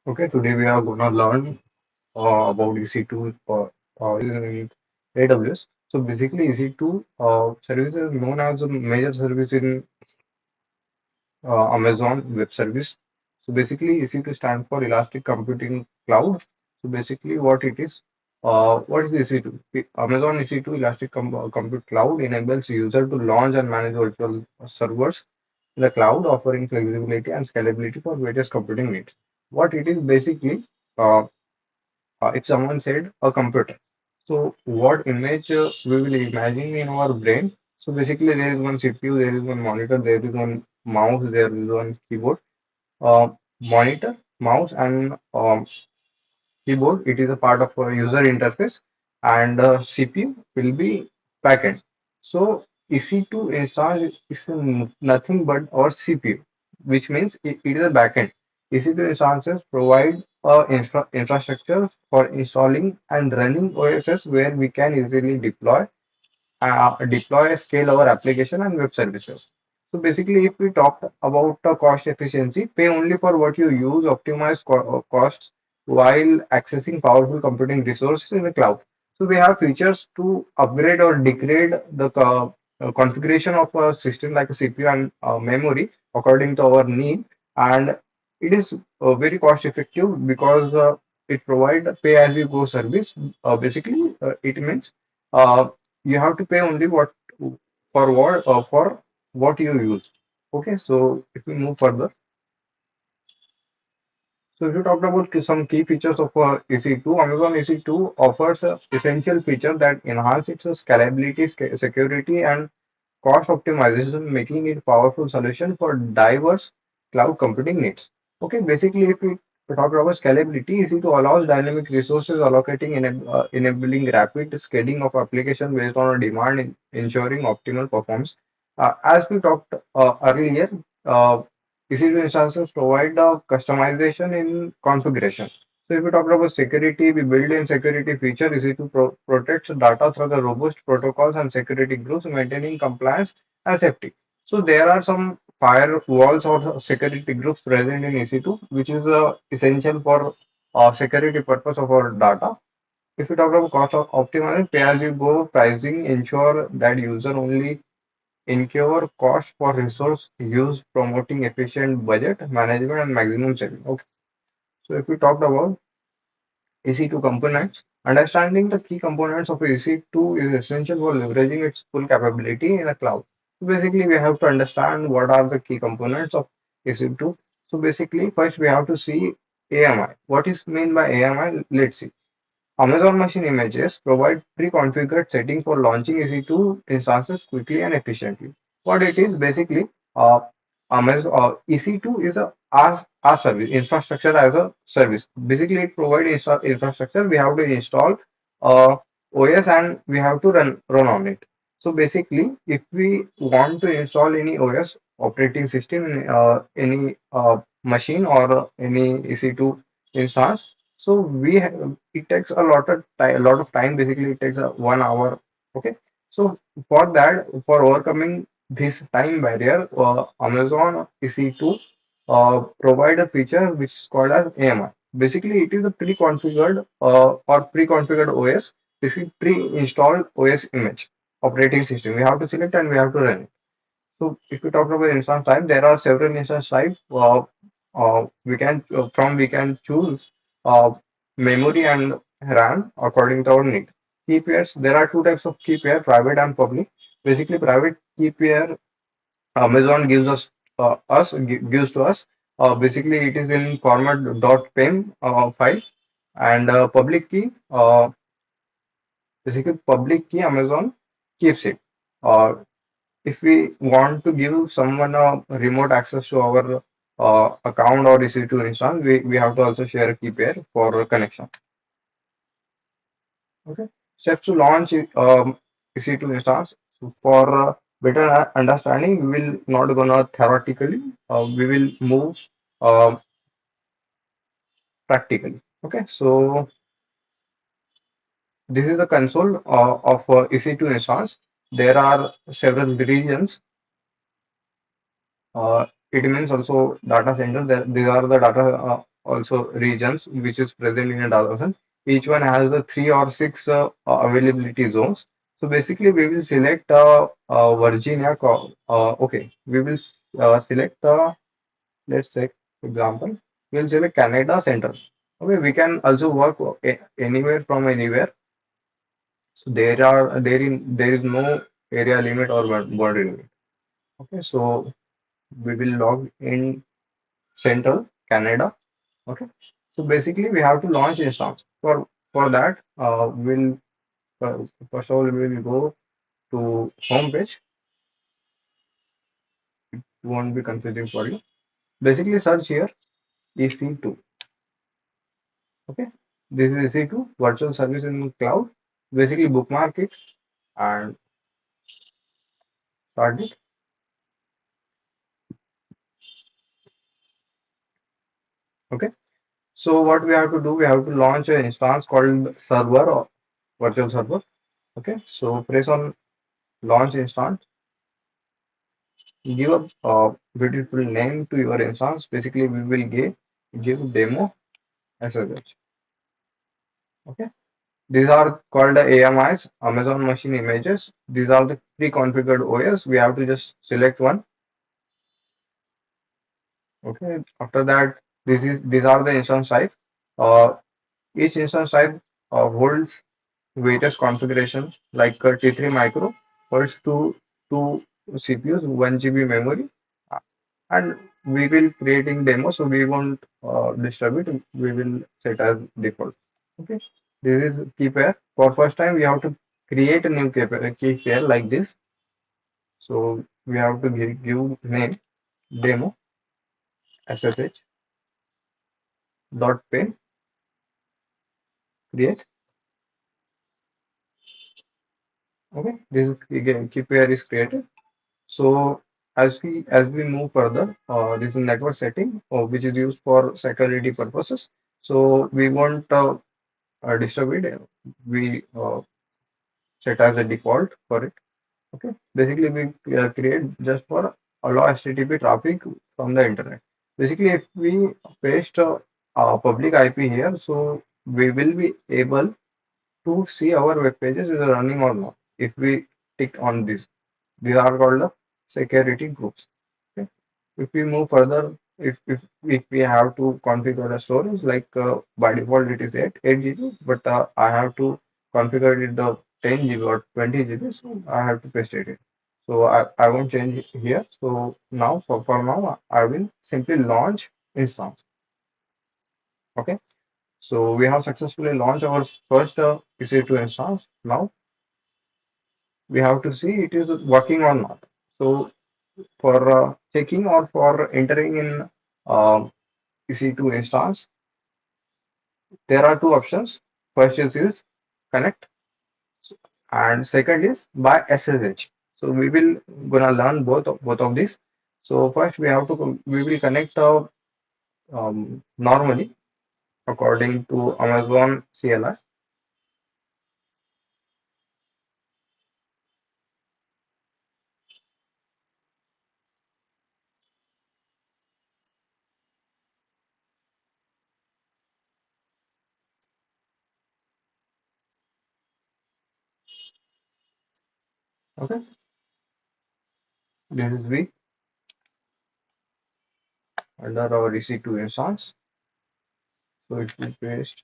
Okay, today we are gonna learn about EC2 in AWS. So basically, EC2 service is known as a major service in Amazon Web Service. So basically, EC2 stands for Elastic Computing Cloud. So basically, what is EC2? Amazon EC2 Elastic Compute Cloud enables user to launch and manage virtual servers in the cloud, offering flexibility and scalability for various computing needs. What it is basically, uh, if someone said a computer, so what image we will imagine in our brain? So basically, there is one CPU, there is one monitor, there is one mouse, there is one keyboard. Monitor, mouse, and keyboard. It is a part of a user interface, and CPU will be backend. So EC2 install is nothing but our CPU, which means it is a backend. EC2 instances provide infrastructure for installing and running OSS where we can easily deploy, scale our application and web services. So basically, if we talk about cost efficiency, pay only for what you use, optimize costs while accessing powerful computing resources in the cloud. So we have features to upgrade or degrade the configuration of a system like a CPU and memory according to our need, and it is very cost effective because it provide pay as you go service. Basically, it means. You have to pay only for what you use. Okay, so if we move further, so if you talked about some key features of EC2, Amazon EC2 offers essential feature that enhance its scalability, security, and cost optimization, making it powerful solution for diverse cloud computing needs. Okay, basically, if we talk about scalability, EC2 allows dynamic resources allocating, enabling rapid scaling of application based on a demand, ensuring optimal performance. As we talked earlier, EC2 instances provide customization in configuration. So if we talk about security, we build in security feature. EC2 protects data through the robust protocols and security groups, maintaining compliance and safety. So there are some firewalls or security groups present in EC2, which is essential for security purpose of our data. If we talk about cost of optimizing, pay-as-you-go pricing ensure that user only incur cost for resource use, promoting efficient budget management and maximum saving. Okay. So if we talked about EC2 components, understanding the key components of EC2 is essential for leveraging its full capability in the cloud. So basically, we have to understand what are the key components of EC2. So basically, first we have to see AMI. What is meant by AMI? Let's see. Amazon Machine Images provide pre-configured setting for launching EC2 instances quickly and efficiently. What it is basically, uh, Amazon EC2 is a service, infrastructure as a service. Basically, it provides infrastructure. We have to install OS and we have to run on it. So basically, if we want to install any OS operating system in any machine or any EC2 instance, so it takes a lot of time. Basically, it takes 1 hour. Okay, so for that, for overcoming this time barrier, Amazon EC2 provide a feature which is called as AMI. Basically, it is a pre-configured OS. This is pre-installed OS image operating system. We have to select and we have to run it. So if we talk about instance type, there are several instance types. We can choose uh, memory and RAM according to our need. Key pairs, there are two types of key pair, private and public. Basically, private key pair Amazon gives to us. Basically, it is in format .pem file, and public key Amazon keeps it. Uh, if we want to give someone a remote access to our account or EC2 instance, we have to also share a key pair for connection. Okay. Steps to launch EC2 instance. So for better understanding, we will not gonna theoretically, we will move uh, practically. Okay. So this is the console of EC2 instance. There are several regions. It means also data center. These are the data. also regions which is present in a data set. Each one has the three or six availability zones. So basically, we will select Virginia. Okay, we will select let's take example. We'll select Canada Center. Okay, we can also work anywhere from anywhere. So there is no area limit or boundary limit. Okay, so we will log in Central Canada. Okay, so basically we have to launch instance. For that, we'll first of all we will go to home page. It won't be confusing for you. Basically, search here EC2. Okay, this is EC2 virtual service in cloud. Basically, bookmark it and start it. Okay, so what we have to do, we have to launch an instance called server or virtual server. Okay, so press on launch instance. Give a beautiful name to your instance. Basically, we will give demo SSH. Okay, these are called the AMIs, Amazon Machine Images. These are the pre-configured OS. We have to just select one. Okay, after that, these are the instance type. Uh, each instance type holds various configurations like T3 micro holds two CPUs, 1 GB memory, and we will creating demo, so we won't disturb it. We will set as default. Okay, this is key pair. For first time, we have to create a new key pair like this. So we have to give name demo ssh dot pin create. Okay, this is again key pair is created. So as we move further, this is network setting, which is used for security purposes. So we won't disturb it. We set as a default for it. Okay, basically we create just for allow HTTP traffic from the internet. Basically, if we paste a public IP here, so we will be able to see our web pages is running or not. If we tick on this, these are called the security groups. Okay. If we move further, if we have to configure a storage, like by default it is 8 GB, but I have to configure it the 10 GB or 20 GB, so I have to paste it in. So I won't change it here. So now for now I will simply launch instance. Okay. So we have successfully launched our first EC2 instance. Now we have to see it is working or not. So for checking or for entering in EC2 instance, there are two options. First is connect, and second is by SSH. So we will gonna learn both of these. So first we have to we will connect normally according to Amazon CLI. Okay, this is we under our EC2 instance. So it will paste.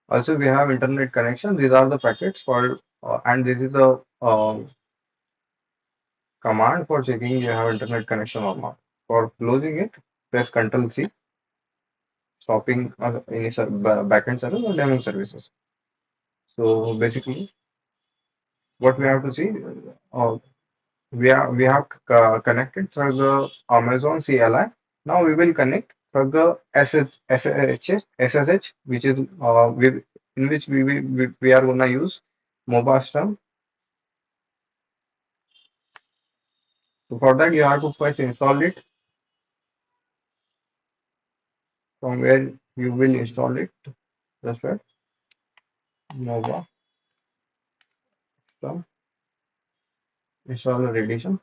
Also, we have internet connection. These are the packets called, and this is a command for checking you have internet connection or not. For closing it, press Ctrl C, stopping any backend service or daemon services. So basically, what we have to see, uh, we have connected through the Amazon CLI. Now we will connect through the SSH, which is in which we are gonna use MobaXterm. So for that, you have to first install it from where You will install it. That's right. MobaXterm installer edition.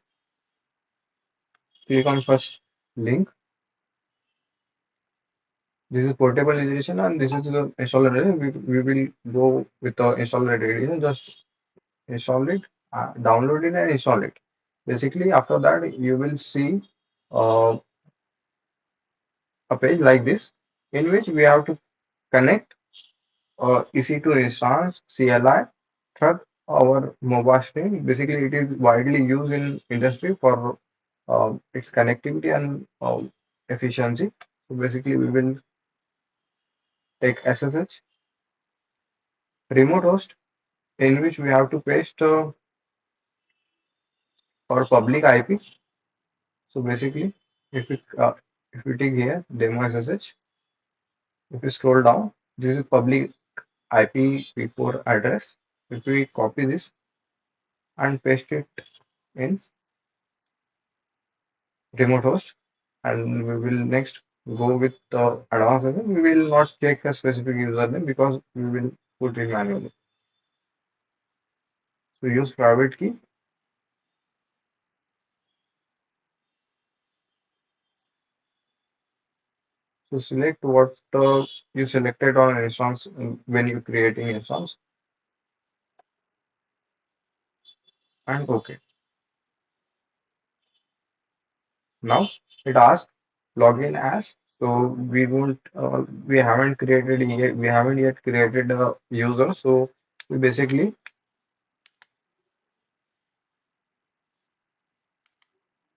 Click on first link. This is portable edition and this is the installer edition. We will go with the installer edition. Just install it, download it and install it. Basically, after that, you will see uh, a page like this in which we have to connect EC2 instance CLI through our mobile stream. Basically, it is widely used in industry for its connectivity and efficiency. So basically, we will take SSH remote host in which we have to paste our public IP. So basically, if we take here demo SSH, if we scroll down, this is public IPv4 address. If we copy this and paste it in remote host, and we will next go with the advanced setting. We will not check a specific username because we will put it manually. So use private key. So select what you selected on an instance when you creating instance and OK. Now it asks login as. So we haven't created yet, we haven't yet created a user. So we basically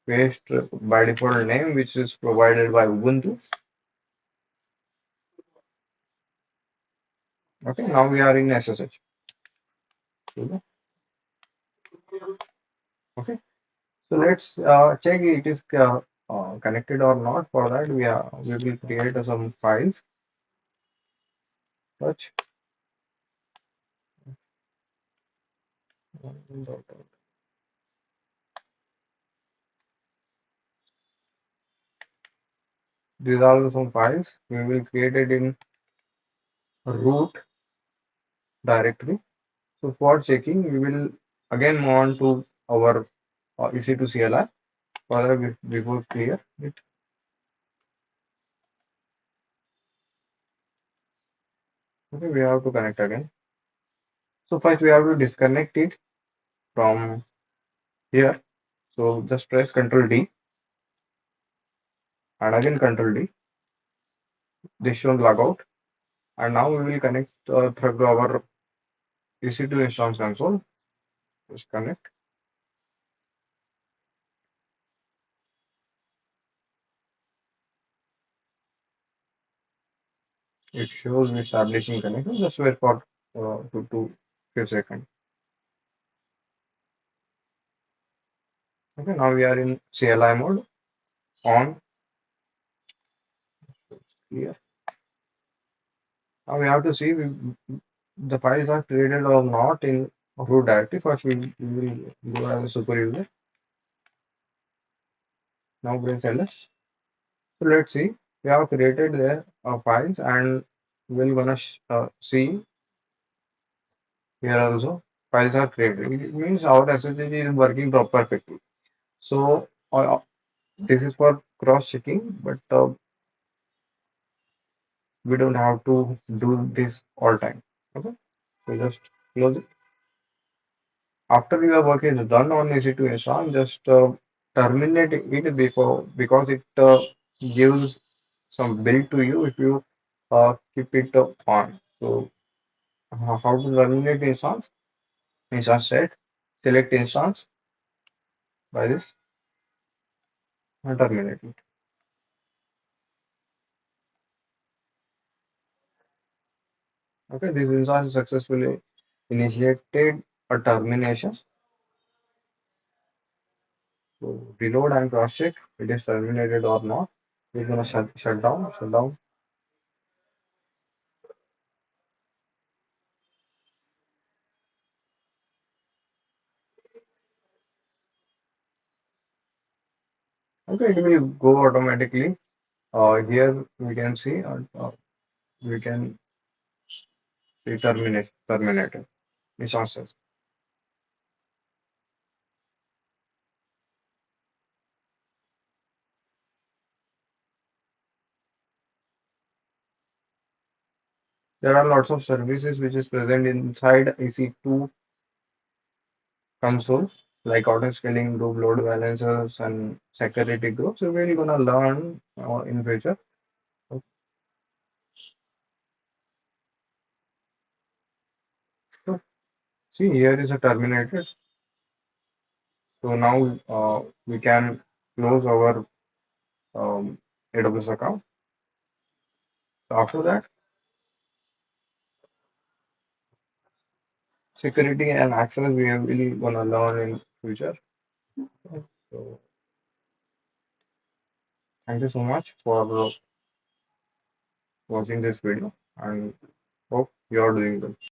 paste by default name, which is provided by Ubuntu. Okay, now we are in SSH. Okay, so let's check it is connected or not. For that, we will create some files. Such these are some files we will create it in root directory. So for checking, we will again move on to our EC2 CLI. Further, before clear it. Okay, we have to connect again. So first we have to disconnect it from here. So just press Ctrl D and again Ctrl D. This shows logout. And now we will connect through our EC2 instance console. Just connect. It shows establishing connection. Just wait for 2 to 5 seconds. Okay, now we are in CLI mode. On. Clear. Now we have to see the files are created or not in root directory. First we will go as a super user. Now press ls. So let's see. We have created their files and we're gonna see here also files are created. It means our SSH is working perfectly. So this is for cross checking, but we don't have to do this all time. Okay, so just close it. After your work is done on EC2 install, just terminate it before because it gives some bill to you if you keep it on. So how to terminate instance? Instance set, select instance by this and terminate it. Okay, this instance successfully initiated a termination. So reload and cross check it is terminated or not. We're gonna shut down, shut down. Okay, it will go automatically. Here we can see. we can see terminated resources. There are lots of services which is present inside EC2 console, like auto scaling, group load balancers, and security groups. So we're gonna learn in future. So see, here is a terminated. So now we can close our AWS account. So after that, security and access we are really gonna learn in future. So thank you so much for watching this video and hope you are doing good.